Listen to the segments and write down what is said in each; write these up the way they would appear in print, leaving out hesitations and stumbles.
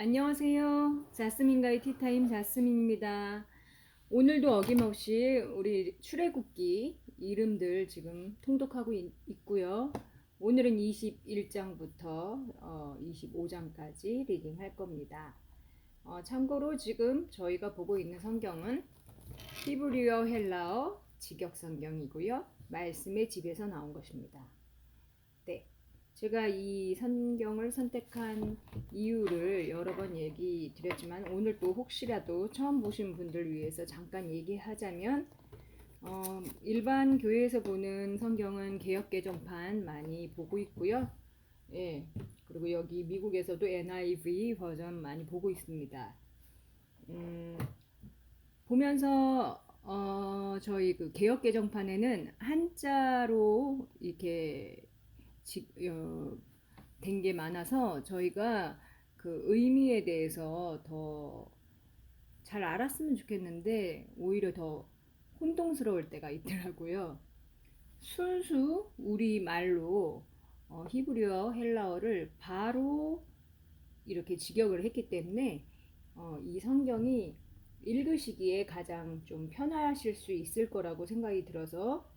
안녕하세요. 자스민과의 티타임 자스민입니다. 오늘도 어김없이 우리 출애굽기 이름들 지금 통독하고 있고요. 오늘은 21장부터 25장까지 리딩할 겁니다. 참고로 지금 저희가 보고 있는 성경은 히브리어 헬라어 직역 성경이고요. 말씀의 집에서 나온 것입니다. 네. 제가 이 성경을 선택한 이유를 여러 번 얘기 드렸지만 오늘 또 혹시라도 처음 보신 분들 위해서 잠깐 얘기하자면 일반 교회에서 보는 성경은 개역개정판 많이 보고 있고요. 예. 그리고 여기 미국에서도 NIV 버전 많이 보고 있습니다. 보면서 저희 그 개역개정판에는 한자로 이렇게 된 게 많아서 저희가 그 의미에 대해서 더 잘 알았으면 좋겠는데 오히려 더 혼동스러울 때가 있더라고요. 순수 우리 말로 히브리어 헬라어를 바로 이렇게 직역을 했기 때문에 이 성경이 읽으시기에 가장 좀 편하실 수 있을 거라고 생각이 들어서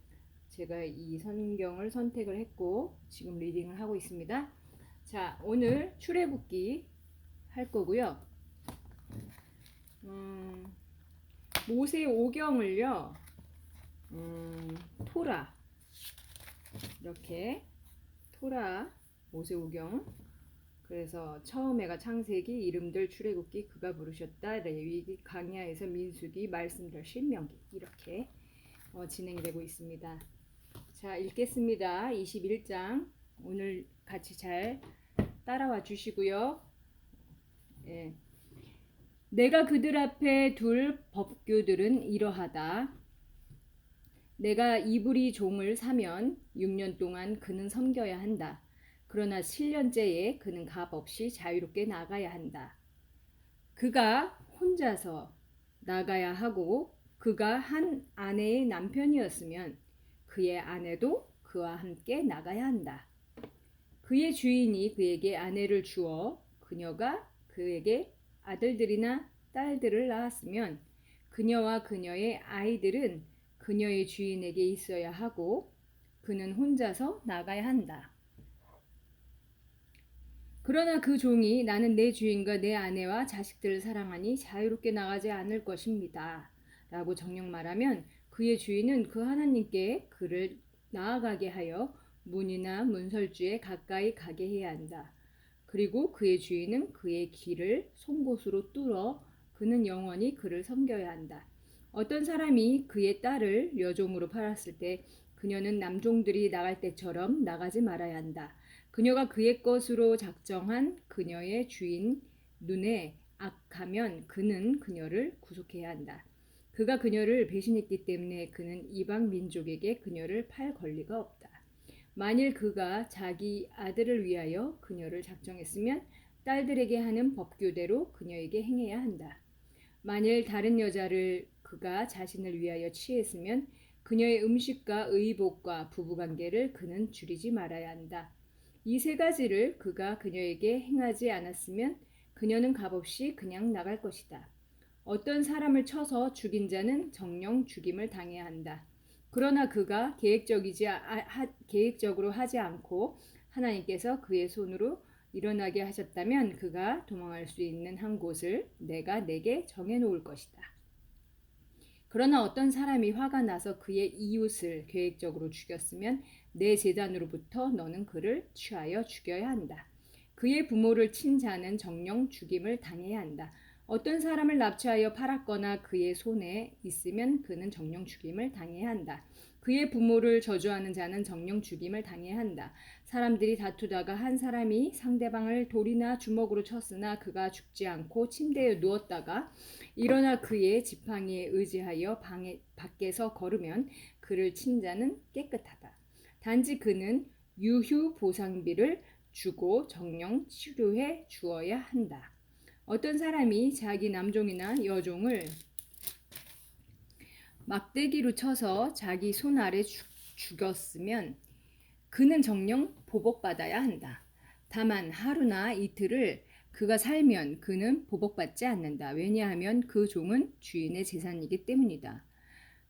제가 이 성경을 선택을 했고 지금 리딩을 하고 있습니다. 자, 오늘 출애굽기 할 거고요. 모세 오경을요. 토라 이렇게 토라 모세 오경. 그래서 처음에가 창세기, 이름들, 출애굽기, 그가 부르셨다, 레위기, 강야에서 민수기, 말씀들, 신명기 이렇게 진행되고 있습니다. 자, 읽겠습니다. 21장 오늘 같이 잘 따라와 주시고요. 예. 내가 그들 앞에 둘 법규들은 이러하다. 내가 이불이 종을 사면 6년 동안 그는 섬겨야 한다. 그러나 7년째에 그는 값 없이 자유롭게 나가야 한다. 그가 혼자서 나가야 하고 그가 한 아내의 남편이었으면 그의 아내도 그와 함께 나가야 한다. 그의 주인이 그에게 아내를 주어 그녀가 그에게 아들들이나 딸들을 낳았으면 그녀와 그녀의 아이들은 그녀의 주인에게 있어야 하고 그는 혼자서 나가야 한다. 그러나 그 종이 나는 내 주인과 내 아내와 자식들을 사랑하니 자유롭게 나가지 않을 것입니다. 라고 정녕 말하면 그의 주인은 그 하나님께 그를 나아가게 하여 문이나 문설주에 가까이 가게 해야 한다. 그리고 그의 주인은 그의 길을 송곳으로 뚫어 그는 영원히 그를 섬겨야 한다. 어떤 사람이 그의 딸을 여종으로 팔았을 때 그녀는 남종들이 나갈 때처럼 나가지 말아야 한다. 그녀가 그의 것으로 작정한 그녀의 주인 눈에 악하면 그는 그녀를 구속해야 한다. 그가 그녀를 배신했기 때문에 그는 이방 민족에게 그녀를 팔 권리가 없다. 만일 그가 자기 아들을 위하여 그녀를 작정했으면 딸들에게 하는 법규대로 그녀에게 행해야 한다. 만일 다른 여자를 그가 자신을 위하여 취했으면 그녀의 음식과 의복과 부부관계를 그는 줄이지 말아야 한다. 이 세 가지를 그가 그녀에게 행하지 않았으면 그녀는 값없이 그냥 나갈 것이다. 어떤 사람을 쳐서 죽인 자는 정령 죽임을 당해야 한다. 그러나 그가 계획적으로 하지 않고 하나님께서 그의 손으로 일어나게 하셨다면 그가 도망할 수 있는 한 곳을 내가 내게 정해놓을 것이다. 그러나 어떤 사람이 화가 나서 그의 이웃을 계획적으로 죽였으면 내 재단으로부터 너는 그를 취하여 죽여야 한다. 그의 부모를 친 자는 정령 죽임을 당해야 한다. 어떤 사람을 납치하여 팔았거나 그의 손에 있으면 그는 정령 죽임을 당해야 한다. 그의 부모를 저주하는 자는 정령 죽임을 당해야 한다. 사람들이 다투다가 한 사람이 상대방을 돌이나 주먹으로 쳤으나 그가 죽지 않고 침대에 누웠다가 일어나 그의 지팡이에 의지하여 밖에서 걸으면 그를 친 자는 깨끗하다. 단지 그는 유휴 보상비를 주고 정령 치료해 주어야 한다. 어떤 사람이 자기 남종이나 여종을 막대기로 쳐서 자기 손 아래 죽였으면 그는 정령 보복받아야 한다. 다만 하루나 이틀을 그가 살면 그는 보복받지 않는다. 왜냐하면 그 종은 주인의 재산이기 때문이다.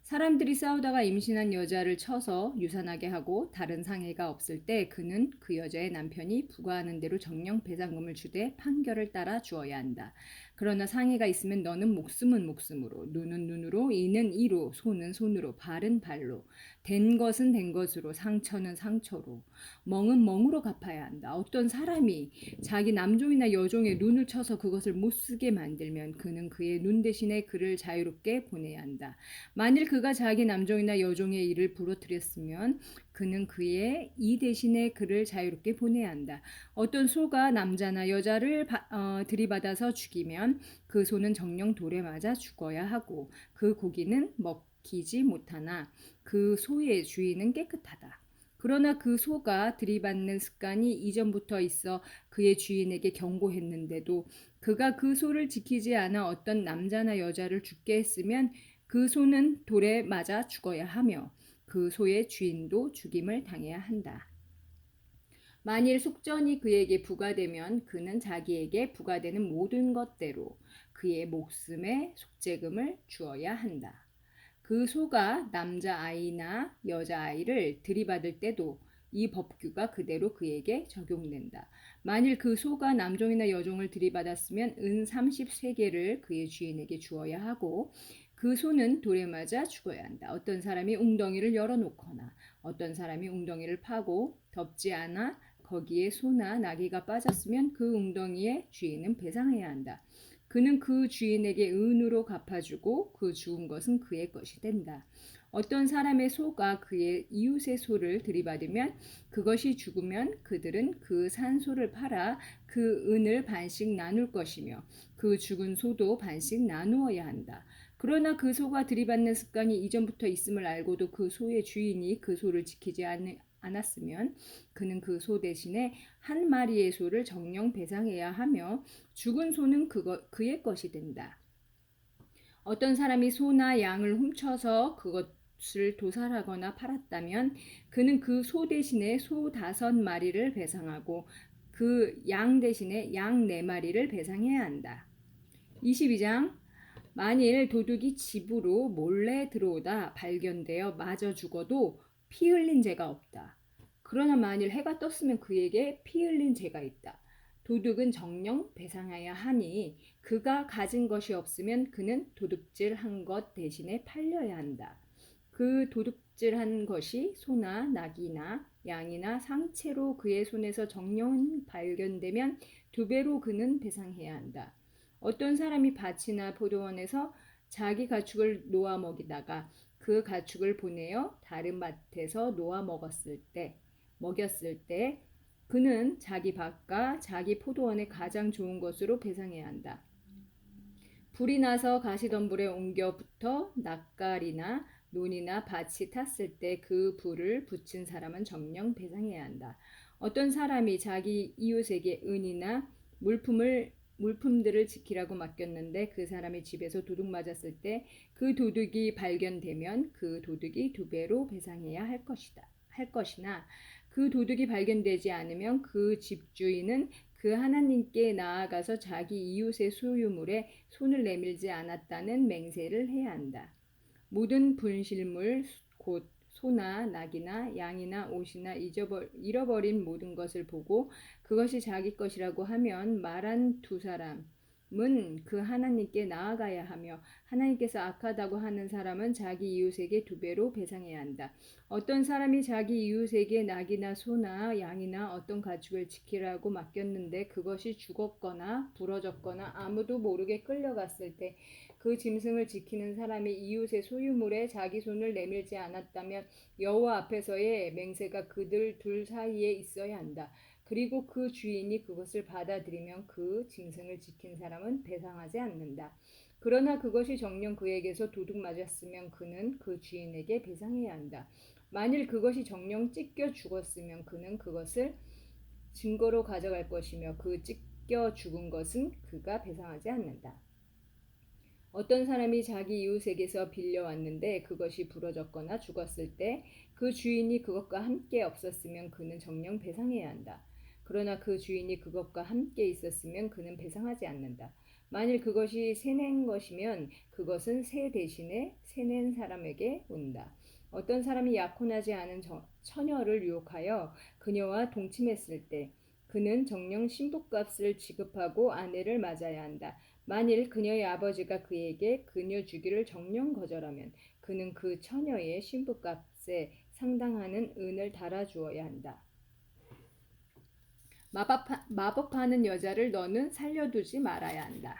사람들이 싸우다가 임신한 여자를 쳐서 유산하게 하고 다른 상해가 없을 때 그는 그 여자의 남편이 부과하는 대로 정령 배상금을 주되 판결을 따라 주어야 한다. 그러나 상해가 있으면 너는 목숨은 목숨으로, 눈은 눈으로, 이는 이로, 손은 손으로, 발은 발로, 된 것은 된 것으로, 상처는 상처로, 멍은 멍으로 갚아야 한다. 어떤 사람이 자기 남종이나 여종의 눈을 쳐서 그것을 못 쓰게 만들면 그는 그의 눈 대신에 그를 자유롭게 보내야 한다. 만일 그가 자기 남종이나 여종의 일을 부러뜨렸으면 그는 그의 이 대신에 그를 자유롭게 보내야 한다. 어떤 소가 남자나 여자를 들이받아서 죽이면 그 소는 정령 돌에 맞아 죽어야 하고 그 고기는 먹히지 못하나 그 소의 주인은 깨끗하다. 그러나 그 소가 들이받는 습관이 이전부터 있어 그의 주인에게 경고했는데도 그가 그 소를 지키지 않아 어떤 남자나 여자를 죽게 했으면 그 소는 돌에 맞아 죽어야 하며 그 소의 주인도 죽임을 당해야 한다. 만일 속전이 그에게 부과되면 그는 자기에게 부과되는 모든 것대로 그의 목숨의 속죄금을 주어야 한다. 그 소가 남자아이나 여자아이를 들이받을 때도 이 법규가 그대로 그에게 적용된다. 만일 그 소가 남종이나 여종을 들이받았으면 은 30세겔을 그의 주인에게 주어야 하고 그 소는 돌에 맞아 죽어야 한다. 어떤 사람이 웅덩이를 열어놓거나 어떤 사람이 웅덩이를 파고 덮지 않아 거기에 소나 나귀가 빠졌으면 그 웅덩이의 주인은 배상해야 한다. 그는 그 주인에게 은으로 갚아주고 그 죽은 것은 그의 것이 된다. 어떤 사람의 소가 그의 이웃의 소를 들이받으면 그것이 죽으면 그들은 그 산 소를 팔아 그 은을 반씩 나눌 것이며 그 죽은 소도 반씩 나누어야 한다. 그러나 그 소가 들이받는 습관이 이전부터 있음을 알고도 그 소의 주인이 그 소를 지키지 않았으면 그는 그 소 대신에 한 마리의 소를 정령 배상해야 하며 죽은 소는 그의 것이 된다. 어떤 사람이 소나 양을 훔쳐서 그것을 도살하거나 팔았다면 그는 그 소 대신에 소 5마리를 배상하고 그 양 대신에 양 4마리를 배상해야 한다. 22장 만일 도둑이 집으로 몰래 들어오다 발견되어 맞아 죽어도 피 흘린 죄가 없다. 그러나 만일 해가 떴으면 그에게 피 흘린 죄가 있다. 도둑은 정령 배상해야 하니 그가 가진 것이 없으면 그는 도둑질한 것 대신에 팔려야 한다. 그 도둑질한 것이 소나 나귀나 양이나 상체로 그의 손에서 정령 발견되면 2배로 그는 배상해야 한다. 어떤 사람이 밭이나 포도원에서 자기 가축을 놓아 먹이다가 그 가축을 보내어 다른 밭에서 놓아 먹였을 때 그는 자기 밭과 자기 포도원의 가장 좋은 것으로 배상해야 한다. 불이 나서 가시덤불에 옮겨 붙어 낯갈이나 논이나 밭이 탔을 때 그 불을 붙인 사람은 정령 배상해야 한다. 어떤 사람이 자기 이웃에게 은이나 물품들을 지키라고 맡겼는데 그 사람의 집에서 도둑 맞았을 때 그 도둑이 발견되면 그 도둑이 2배로 배상해야 할 것이나 그 도둑이 발견되지 않으면 그 집주인은 그 하나님께 나아가서 자기 이웃의 소유물에 손을 내밀지 않았다는 맹세를 해야 한다. 모든 분실물 곧 소나 낙이나 양이나 옷이나 잃어버린 모든 것을 보고 그것이 자기 것이라고 하면 말한 2사람은 그 하나님께 나아가야 하며 하나님께서 악하다고 하는 사람은 자기 이웃에게 2배로 배상해야 한다. 어떤 사람이 자기 이웃에게 낙이나 소나 양이나 어떤 가축을 지키라고 맡겼는데 그것이 죽었거나 부러졌거나 아무도 모르게 끌려갔을 때 그 짐승을 지키는 사람이 이웃의 소유물에 자기 손을 내밀지 않았다면 여호와 앞에서의 맹세가 그들 둘 사이에 있어야 한다. 그리고 그 주인이 그것을 받아들이면 그 짐승을 지킨 사람은 배상하지 않는다. 그러나 그것이 정녕 그에게서 도둑 맞았으면 그는 그 주인에게 배상해야 한다. 만일 그것이 정녕 찢겨 죽었으면 그는 그것을 증거로 가져갈 것이며 그 찢겨 죽은 것은 그가 배상하지 않는다. 어떤 사람이 자기 이웃에게서 빌려왔는데 그것이 부러졌거나 죽었을 때 그 주인이 그것과 함께 없었으면 그는 정령 배상해야 한다. 그러나 그 주인이 그것과 함께 있었으면 그는 배상하지 않는다. 만일 그것이 새낸 것이면 그것은 새 대신에 새낸 사람에게 온다. 어떤 사람이 약혼하지 않은 처녀를 유혹하여 그녀와 동침했을 때 그는 정녕 신부값을 지급하고 아내를 맞아야 한다. 만일 그녀의 아버지가 그에게 그녀 주기를 정녕 거절하면 그는 그 처녀의 신부값에 상당하는 은을 달아주어야 한다. 마법하는 여자를 너는 살려두지 말아야 한다.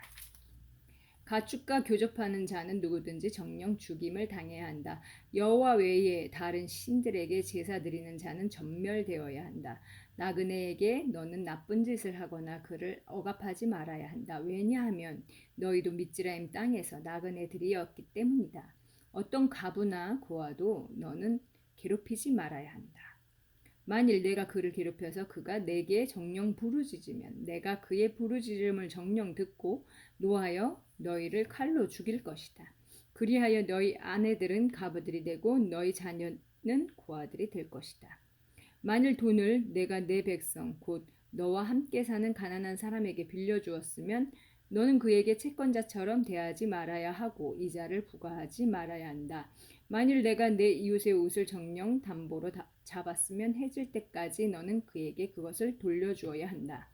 가축과 교접하는 자는 누구든지 정령 죽임을 당해야 한다. 여호와 외에 다른 신들에게 제사 드리는 자는 전멸되어야 한다. 나그네에게 너는 나쁜 짓을 하거나 그를 억압하지 말아야 한다. 왜냐하면 너희도 미즈라임 땅에서 나그네들이었기 때문이다. 어떤 과부나 고아도 너는 괴롭히지 말아야 한다. 만일 내가 그를 괴롭혀서 그가 내게 정령 부르짖으면 내가 그의 부르짖음을 정령 듣고 노하여 너희를 칼로 죽일 것이다. 그리하여 너희 아내들은 과부들이 되고 너희 자녀는 고아들이 될 것이다. 만일 돈을 내가 내 백성 곧 너와 함께 사는 가난한 사람에게 빌려주었으면 너는 그에게 채권자처럼 대하지 말아야 하고 이자를 부과하지 말아야 한다. 만일 내가 내 이웃의 옷을 정령 담보로 잡았으면 해질 때까지 너는 그에게 그것을 돌려주어야 한다.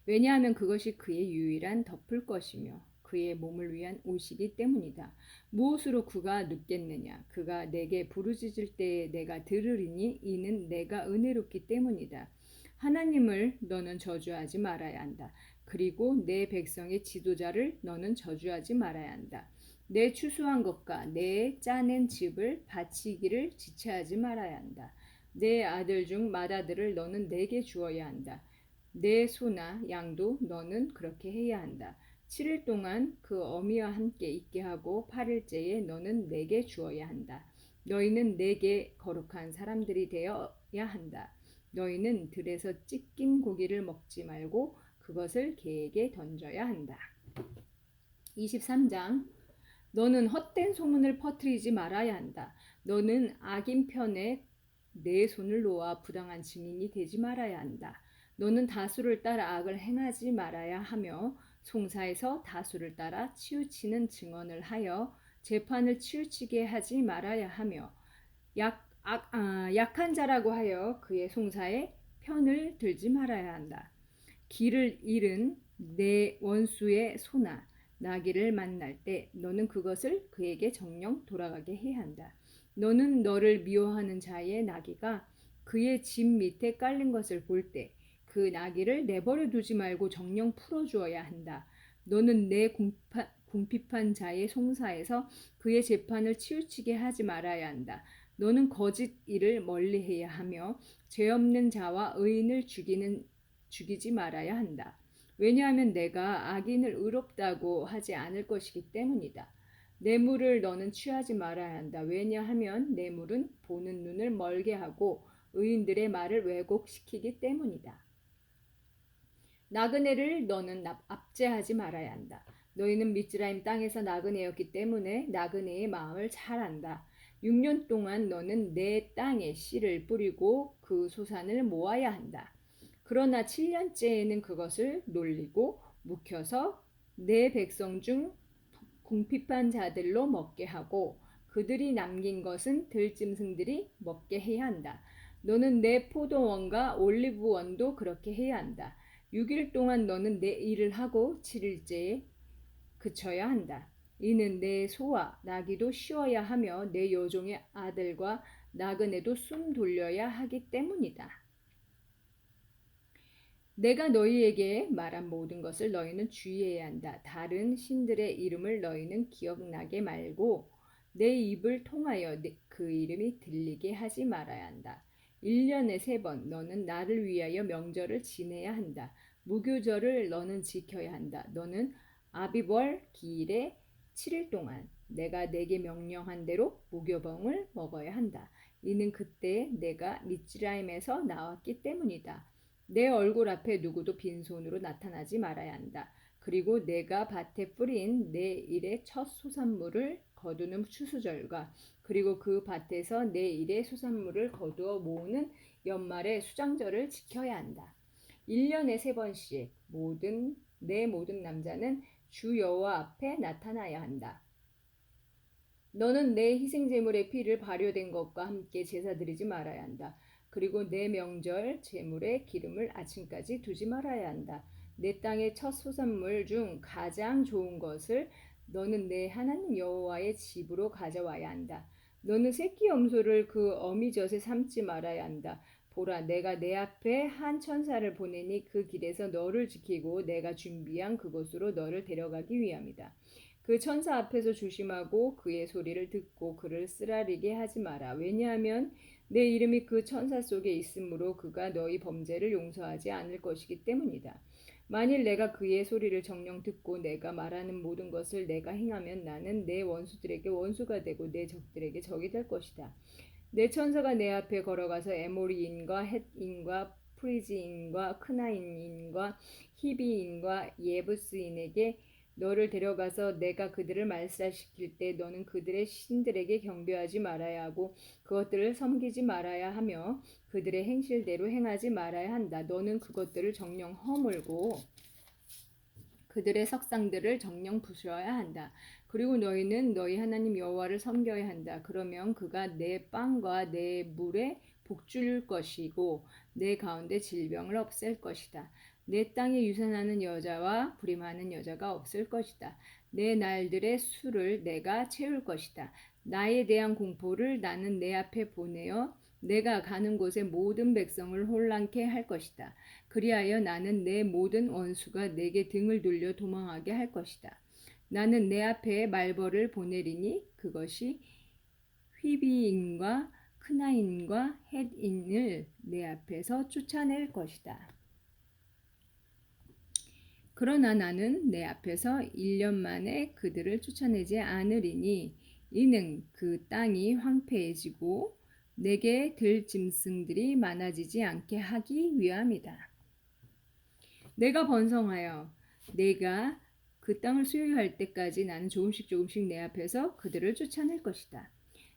왜냐하면 그것이 그의 유일한 덮을 것이며 그의 몸을 위한 옷이기 때문이다. 무엇으로 그가 눕겠느냐? 그가 내게 부르짖을 때에 내가 들으리니 이는 내가 은혜롭기 때문이다. 하나님을 너는 저주하지 말아야 한다. 그리고 내 백성의 지도자를 너는 저주하지 말아야 한다. 내 추수한 것과 내 짜낸 집을 바치기를 지체하지 말아야 한다. 내 아들 중 맏아들을 너는 내게 주어야 한다. 내 소나 양도 너는 그렇게 해야 한다. 7일 동안 그 어미와 함께 있게 하고 8일째에 너는 내게 주어야 한다. 너희는 내게 거룩한 사람들이 되어야 한다. 너희는 들에서 찢긴 고기를 먹지 말고 그것을 개에게 던져야 한다. 23장 너는 헛된 소문을 퍼뜨리지 말아야 한다. 너는 악인 편에 내 손을 놓아 부당한 증인이 되지 말아야 한다. 너는 다수를 따라 악을 행하지 말아야 하며 송사에서 다수를 따라 치우치는 증언을 하여 재판을 치우치게 하지 말아야 하며 약한 자라고 하여 그의 송사에 편을 들지 말아야 한다. 길을 잃은 내 원수의 소나 나귀를 만날 때 너는 그것을 그에게 정령 돌아가게 해야 한다. 너는 너를 미워하는 자의 나귀가 그의 집 밑에 깔린 것을 볼 때 그 나귀를 내버려 두지 말고 정령 풀어주어야 한다. 너는 내 궁핍한 자의 송사에서 그의 재판을 치우치게 하지 말아야 한다. 너는 거짓 일을 멀리해야 하며 죄 없는 자와 의인을 죽이지 말아야 한다. 왜냐하면 내가 악인을 의롭다고 하지 않을 것이기 때문이다. 뇌물을 너는 취하지 말아야 한다. 왜냐하면 뇌물은 보는 눈을 멀게 하고 의인들의 말을 왜곡시키기 때문이다. 나그네를 너는 압제하지 말아야 한다. 너희는 미즈라임 땅에서 나그네였기 때문에 나그네의 마음을 잘 안다. 6년 동안 너는 내 땅에 씨를 뿌리고 그 소산을 모아야 한다. 그러나 7년째에는 그것을 놀리고 묵혀서 내 백성 중 궁핍한 자들로 먹게 하고 그들이 남긴 것은 들짐승들이 먹게 해야 한다. 너는 내 포도원과 올리브원도 그렇게 해야 한다. 6일 동안 너는 내 일을 하고 7일째에 그쳐야 한다. 이는 내 소와 나귀도 쉬어야 하며 내 여종의 아들과 나그네도 숨 돌려야 하기 때문이다. 내가 너희에게 말한 모든 것을 너희는 주의해야 한다. 다른 신들의 이름을 너희는 기억나게 말고 내 입을 통하여 그 이름이 들리게 하지 말아야 한다. 1년에 3번 너는 나를 위하여 명절을 지내야 한다. 무교절을 너는 지켜야 한다. 너는 아비벌 기일에 7일 동안 내가 내게 명령한 대로 무교병을 먹어야 한다. 이는 그때 내가 미즈라임에서 나왔기 때문이다. 내 얼굴 앞에 누구도 빈손으로 나타나지 말아야 한다. 그리고 내가 밭에 뿌린 내 일의 첫 소산물을 거두는 추수절과 그리고 그 밭에서 내 일의 소산물을 거두어 모으는 연말에 수장절을 지켜야 한다. 1년에 3번씩 내 모든 남자는 주 여호와 앞에 나타나야 한다. 너는 내 희생제물의 피를 발효된 것과 함께 제사 드리지 말아야 한다. 그리고 내 명절 제물에 기름을 아침까지 두지 말아야 한다. 내 땅의 첫 소산물 중 가장 좋은 것을 너는 내 하나님 여호와의 집으로 가져와야 한다. 너는 새끼 염소를 그 어미젖에 삶지 말아야 한다. 보라, 내가 내 앞에 한 천사를 보내니 그 길에서 너를 지키고 내가 준비한 그곳으로 너를 데려가기 위함이다. 그 천사 앞에서 조심하고 그의 소리를 듣고 그를 쓰라리게 하지 마라. 왜냐하면 내 이름이 그 천사 속에 있으므로 그가 너희 범죄를 용서하지 않을 것이기 때문이다. 만일 내가 그의 소리를 정녕 듣고 내가 말하는 모든 것을 내가 행하면 나는 내 원수들에게 원수가 되고 내 적들에게 적이 될 것이다. 내 천사가 내 앞에 걸어가서 에모리인과 헷인과 프리지인과 크나인인과 히비인과 예부스인에게 너를 데려가서 내가 그들을 말살시킬 때 너는 그들의 신들에게 경배하지 말아야 하고 그것들을 섬기지 말아야 하며 그들의 행실대로 행하지 말아야 한다. 너는 그것들을 정녕 허물고 그들의 석상들을 정녕 부수어야 한다. 그리고 너희는 너희 하나님 여호와를 섬겨야 한다. 그러면 그가 내 빵과 내 물에 복줄 것이고 내 가운데 질병을 없앨 것이다. 내 땅에 유산하는 여자와 불임하는 여자가 없을 것이다. 내 날들의 수를 내가 채울 것이다. 나에 대한 공포를 나는 내 앞에 보내어 내가 가는 곳의 모든 백성을 혼란케 할 것이다. 그리하여 나는 내 모든 원수가 내게 등을 돌려 도망하게 할 것이다. 나는 내 앞에 말벌을 보내리니 그것이 휘비인과 크나인과 헷인을 내 앞에서 쫓아낼 것이다. 그러나 나는 내 앞에서 1년 만에 그들을 쫓아내지 않으리니 이는 그 땅이 황폐해지고 내게 들 짐승들이 많아지지 않게 하기 위함이다. 내가 번성하여 내가 그 땅을 소유할 때까지 나는 조금씩 내 앞에서 그들을 쫓아낼 것이다.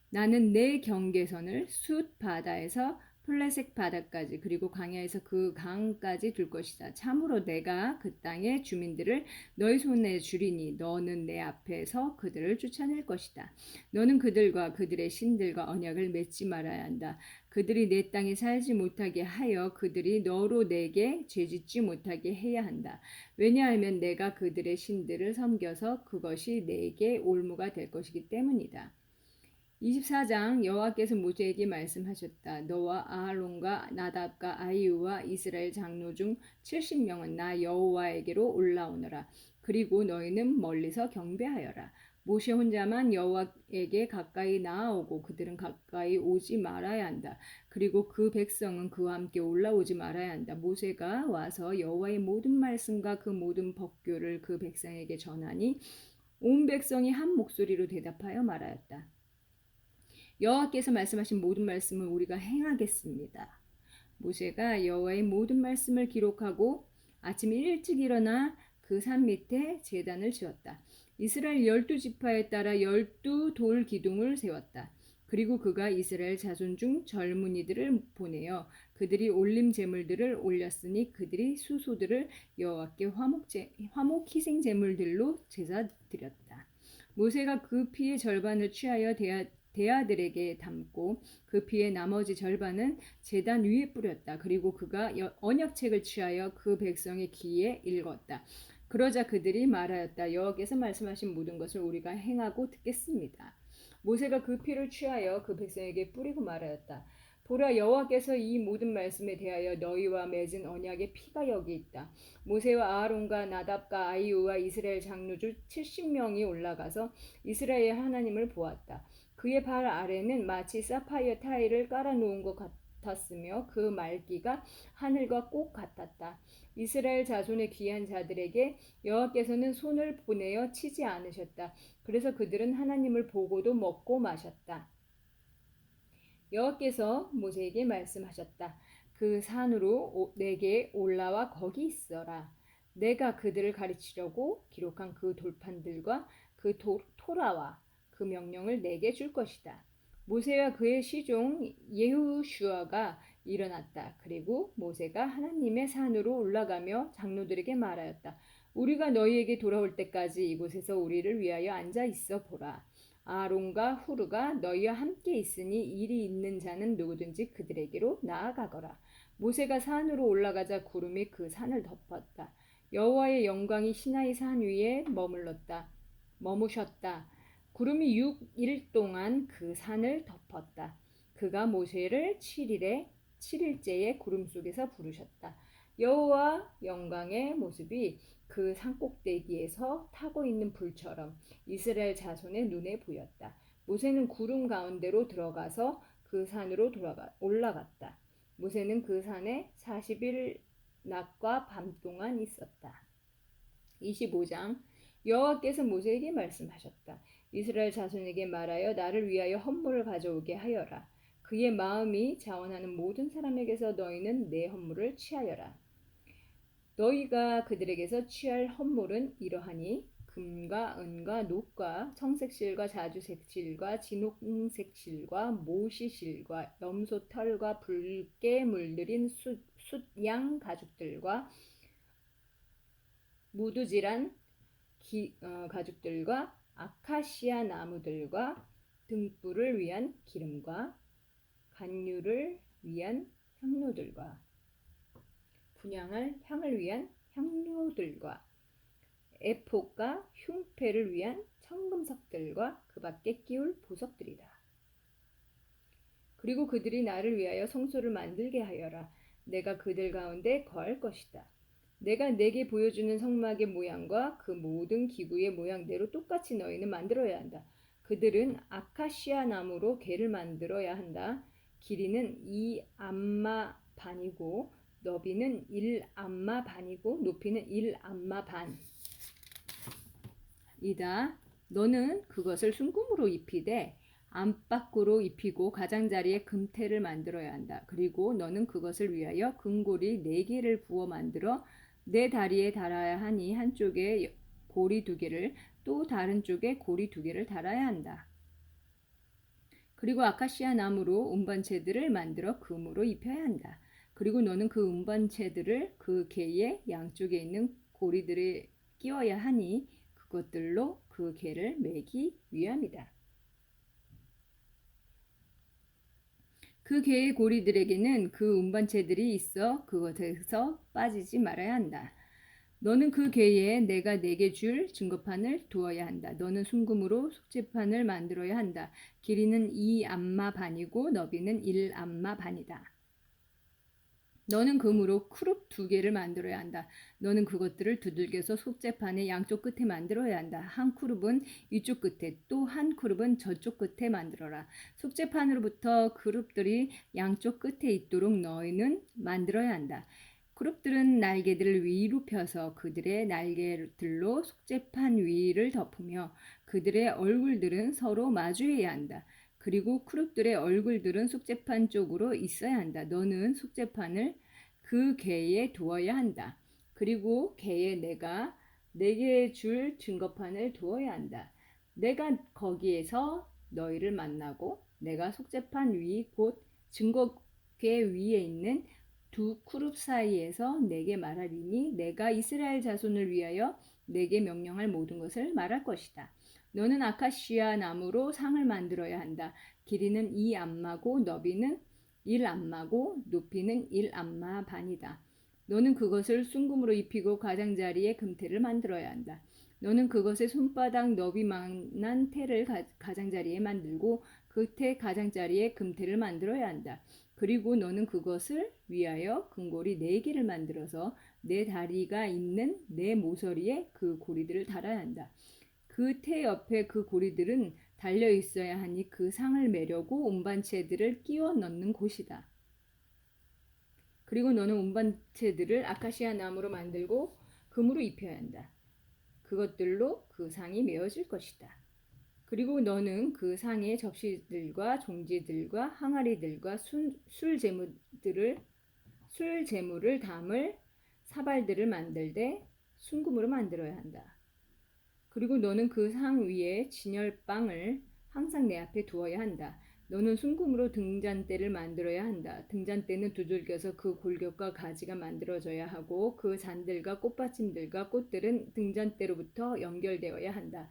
나는 내 경계선을 숫 바다에서 플레색 바다까지 그리고 광야에서 그 강까지 둘 것이다. 참으로 내가 그 땅의 주민들을 너희 손에 주리니 너는 내 앞에서 그들을 쫓아낼 것이다. 너는 그들과 그들의 신들과 언약을 맺지 말아야 한다. 그들이 내 땅에 살지 못하게 하여 그들이 너로 내게 죄짓지 못하게 해야 한다. 왜냐하면 내가 그들의 신들을 섬겨서 그것이 내게 올무가 될 것이기 때문이다. 24장 여호와께서 모세에게 말씀하셨다. 너와 아하론과 나답과 아히우와 이스라엘 장로 중 70명은 나 여호와에게로 올라오너라. 그리고 너희는 멀리서 경배하여라. 모세 혼자만 여호와에게 가까이 나아오고 그들은 가까이 오지 말아야 한다. 그리고 그 백성은 그와 함께 올라오지 말아야 한다. 모세가 와서 여호와의 모든 말씀과 그 모든 법규를 그 백성에게 전하니 온 백성이 한 목소리로 대답하여 말하였다. 여호와께서 말씀하신 모든 말씀을 우리가 행하겠습니다. 모세가 여호와의 모든 말씀을 기록하고 아침 일찍 일어나 그 산 밑에 제단을 지었다. 이스라엘 12지파에 따라 12돌 기둥을 세웠다. 그리고 그가 이스라엘 자손 중 젊은이들을 보내어 그들이 올림 제물들을 올렸으니 그들이 수소들을 여호와께 화목 희생 제물들로 제사 드렸다. 모세가 그 피의 절반을 취하여 대아들에게 담고 그 피의 나머지 절반은 제단 위에 뿌렸다. 그리고 그가 언약책을 취하여 그 백성의 귀에 읽었다. 그러자 그들이 말하였다. 여호와께서 말씀하신 모든 것을 우리가 행하고 듣겠습니다. 모세가 그 피를 취하여 그 백성에게 뿌리고 말하였다. 보라, 여호와께서 이 모든 말씀에 대하여 너희와 맺은 언약의 피가 여기 있다. 모세와 아하론과 나답과 아히우와 이스라엘 장로주 70명이 올라가서 이스라엘 하나님을 보았다. 그의 발 아래는 마치 사파이어 타일을 깔아놓은 것 같았으며 그 말기가 하늘과 꼭 같았다. 이스라엘 자손의 귀한 자들에게 여호와께서는 손을 보내어 치지 않으셨다. 그래서 그들은 하나님을 보고도 먹고 마셨다. 여호와께서 모세에게 말씀하셨다. 그 산으로 내게 올라와 거기 있어라. 내가 그들을 가르치려고 기록한 그 돌판들과 그 토라와 그 명령을 내게 줄 것이다. 모세와 그의 시종 예후슈아가 일어났다. 그리고 모세가 하나님의 산으로 올라가며 장로들에게 말하였다. 우리가 너희에게 돌아올 때까지 이곳에서 우리를 위하여 앉아 있어 보라. 아론과 후르가 너희와 함께 있으니 일이 있는 자는 누구든지 그들에게로 나아가거라. 모세가 산으로 올라가자 구름이 그 산을 덮었다. 여호와의 영광이 시나이 산 위에 머무셨다. 구름이 6일 동안 그 산을 덮었다. 그가 모세를 7일째에 구름 속에서 부르셨다. 여호와 영광의 모습이 그 산꼭대기에서 타고 있는 불처럼 이스라엘 자손의 눈에 보였다. 모세는 구름 가운데로 들어가서 그 산으로 올라갔다. 모세는 그 산에 40일 낮과 밤 동안 있었다. 25장 여호와께서 모세에게 말씀하셨다. 이스라엘 자손에게 말하여 나를 위하여 헌물을 가져오게 하여라. 그의 마음이 자원하는 모든 사람에게서 너희는 내 헌물을 취하여라. 너희가 그들에게서 취할 헌물은 이러하니 금과 은과 녹과 청색실과 자주색실과 진홍색실과 모시실과 염소털과 붉게 물들인 숫양 가죽들과 무두질한 가죽들과 아카시아 나무들과 등불을 위한 기름과 간류를 위한 향료들과 분향할 향을 위한 향료들과 에봇과 흉패를 위한 청금석들과 그 밖에 끼울 보석들이다. 그리고 그들이 나를 위하여 성소를 만들게 하여라. 내가 그들 가운데 거할 것이다. 내가 내게 보여주는 성막의 모양과 그 모든 기구의 모양대로 똑같이 너희는 만들어야 한다. 그들은 아카시아 나무로 궤를 만들어야 한다. 길이는 2암마 반이고 너비는 1암마 반이고 높이는 1암마 반이다. 너는 그것을 순금으로 입히되 안팎으로 입히고 가장자리에 금태를 만들어야 한다. 그리고 너는 그것을 위하여 금고리 4개를 부어 만들어 내 다리에 달아야 하니 한쪽에 고리 2개를 또 다른 쪽에 고리 2개를 달아야 한다. 그리고 아카시아 나무로 운반체들을 만들어 금으로 입혀야 한다. 그리고 너는 그 운반체들을 그 궤의 양쪽에 있는 고리들에 끼워야 하니 그것들로 그 궤를 매기 위함이다. 그 궤의 고리들에게는 그 운반체들이 있어 그것에서 빠지지 말아야 한다. 너는 그 궤에 내가 내게 줄 증거판을 두어야 한다. 너는 순금으로 속죄판을 만들어야 한다. 길이는 2암마 반이고 너비는 1암마 반이다. 너는 금으로 크룹 2개를 만들어야 한다. 너는 그것들을 두들겨서 속죄판의 양쪽 끝에 만들어야 한다. 한 크룹은 이쪽 끝에 또 한 크룹은 저쪽 끝에 만들어라. 속죄판으로부터 그룹들이 양쪽 끝에 있도록 너희는 만들어야 한다. 그룹들은 날개들을 위로 펴서 그들의 날개들로 속죄판 위를 덮으며 그들의 얼굴들은 서로 마주해야 한다. 그리고 크룹들의 얼굴들은 속죄판 쪽으로 있어야 한다. 너는 속죄판을 그 궤에 두어야 한다. 그리고 궤에 내가 내게 줄 증거판을 두어야 한다. 내가 거기에서 너희를 만나고 내가 속죄판 위 곧 증거궤 위에 있는 두 크룹 사이에서 내게 말하리니 내가 이스라엘 자손을 위하여 내게 명령할 모든 것을 말할 것이다. 너는 아카시아 나무로 상을 만들어야 한다. 길이는 2암마고 너비는 1암마고 높이는 1암마 반이다. 너는 그것을 순금으로 입히고 가장자리에 금태를 만들어야 한다. 너는 그것의 손바닥 너비만한 태를 가장자리에 만들고 그 태 가장자리에 금태를 만들어야 한다. 그리고 너는 그것을 위하여 금고리 4개를 만들어서 내 다리가 있는 내 모서리에 그 고리들을 달아야 한다. 그 태 옆에 그 고리들은 달려 있어야 하니 그 상을 매려고 운반체들을 끼워 넣는 곳이다. 그리고 너는 운반체들을 아카시아 나무로 만들고 금으로 입혀야 한다. 그것들로 그 상이 메어질 것이다. 그리고 너는 그 상의 접시들과 종지들과 항아리들과 술재물을 담을 사발들을 만들되 순금으로 만들어야 한다. 그리고 너는 그 상 위에 진열빵을 항상 내 앞에 두어야 한다. 너는 순금으로 등잔대를 만들어야 한다. 등잔대는 두들겨서 그 골격과 가지가 만들어져야 하고 그 잔들과 꽃받침들과 꽃들은 등잔대로부터 연결되어야 한다.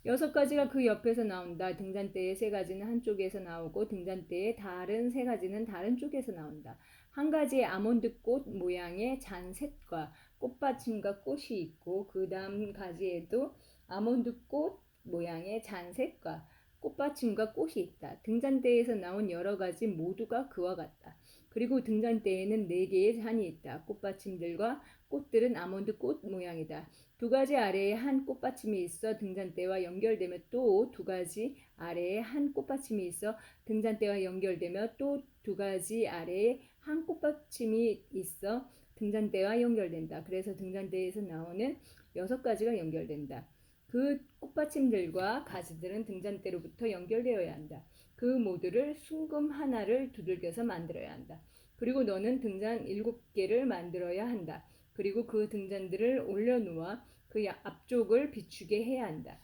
6가지가 그 옆에서 나온다. 등잔대의 3가지는 한쪽에서 나오고 등잔대의 다른 3가지는 다른 쪽에서 나온다. 한 가지의 아몬드 꽃 모양의 잔셋과 꽃받침과 꽃이 있고 그 다음 가지에도 아몬드 꽃 모양의 잔셋과 꽃받침과 꽃이 있다. 등잔대에서 나온 여러 가지 모두가 그와 같다. 그리고 등잔대에는 4개의 잔이 있다. 꽃받침들과 꽃들은 아몬드 꽃 모양이다. 2가지 아래에 한 꽃받침이 있어 등잔대와 연결되며 또 2가지 아래에 한 꽃받침이 있어 등잔대와 연결되며 또 2가지 아래에 한 꽃받침이 있어 등잔대와 연결된다. 그래서 등잔대에서 나오는 6가지가 연결된다. 그 꽃받침들과 가지들은 등잔대로부터 연결되어야 한다. 그 모두를 순금 하나를 두들겨서 만들어야 한다. 그리고 너는 등잔 7개를 만들어야 한다. 그리고 그 등잔들을 올려놓아 그 앞쪽을 비추게 해야 한다.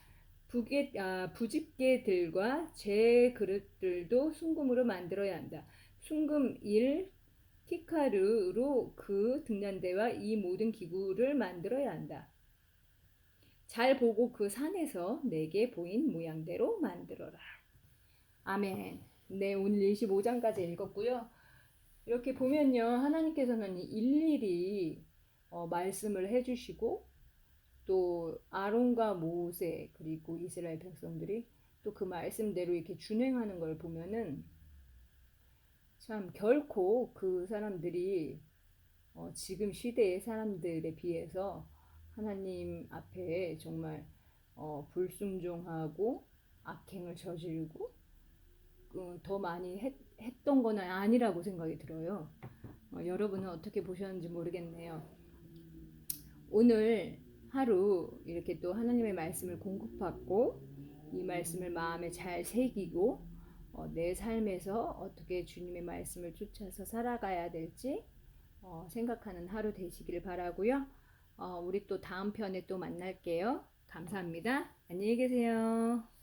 부집개들과 제 그릇들도 순금으로 만들어야 한다. 순금 1 키카르로 그 등잔대와 이 모든 기구를 만들어야 한다. 잘 보고 그 산에서 내게 보인 모양대로 만들어라. 아멘. 네, 오늘 25장까지 읽었고요. 이렇게 보면요, 하나님께서는 일일이 말씀을 해주시고 또 아론과 모세 그리고 이스라엘 백성들이 또 그 말씀대로 이렇게 준행하는 걸 보면은 참 결코 그 사람들이 지금 시대의 사람들에 비해서 하나님 앞에 정말 불순종하고 악행을 저지르고 더 많이 했던 건 아니라고 생각이 들어요. 여러분은 어떻게 보셨는지 모르겠네요. 오늘 하루 이렇게 또 하나님의 말씀을 공급받고 이 말씀을 마음에 잘 새기고 내 삶에서 어떻게 주님의 말씀을 쫓아서 살아가야 될지 생각하는 하루 되시길 바라고요. 우리 또 다음 편에 또 만날게요. 감사합니다. 안녕히 계세요.